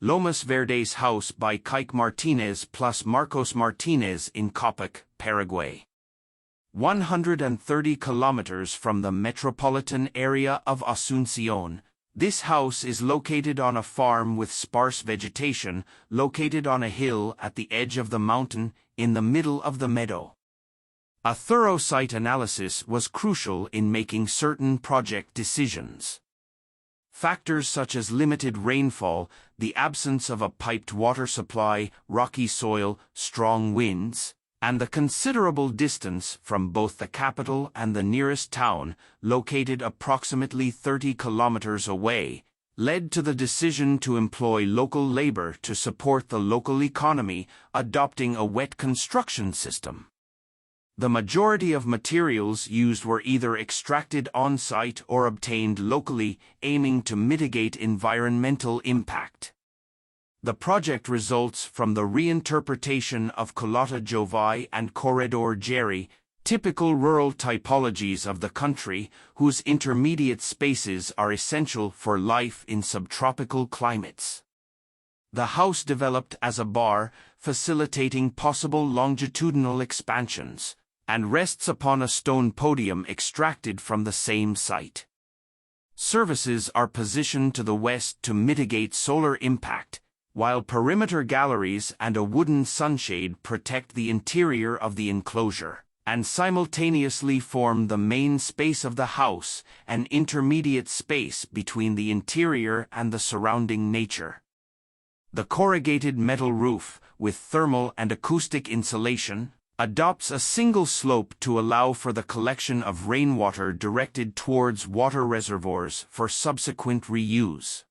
Lomas Verdes house by Kike Martinez plus Marcos Martinez in CAAPUCÚ, Paraguay. 130 kilometers from the metropolitan area of Asunción, this house is located on a farm with sparse vegetation, located on a hill at the edge of the mountain, in the middle of the meadow. A thorough site analysis was crucial in making certain project decisions. Factors such as limited rainfall, the absence of a piped water supply, rocky soil, strong winds, and the considerable distance from both the capital and the nearest town, located approximately 30 kilometers away, led to the decision to employ local labor to support the local economy, adopting a wet construction system. The majority of materials used were either extracted on-site or obtained locally, aiming to mitigate environmental impact. The project results from the reinterpretation of Colota Jovi and Corredor Jerry, typical rural typologies of the country, whose intermediate spaces are essential for life in subtropical climates. The house developed as a bar, facilitating possible longitudinal expansions, and rests upon a stone podium extracted from the same site. Services are positioned to the west to mitigate solar impact, while perimeter galleries and a wooden sunshade protect the interior of the enclosure, and simultaneously form the main space of the house, an intermediate space between the interior and the surrounding nature. The corrugated metal roof, with thermal and acoustic insulation, adopts a single slope to allow for the collection of rainwater directed towards water reservoirs for subsequent reuse.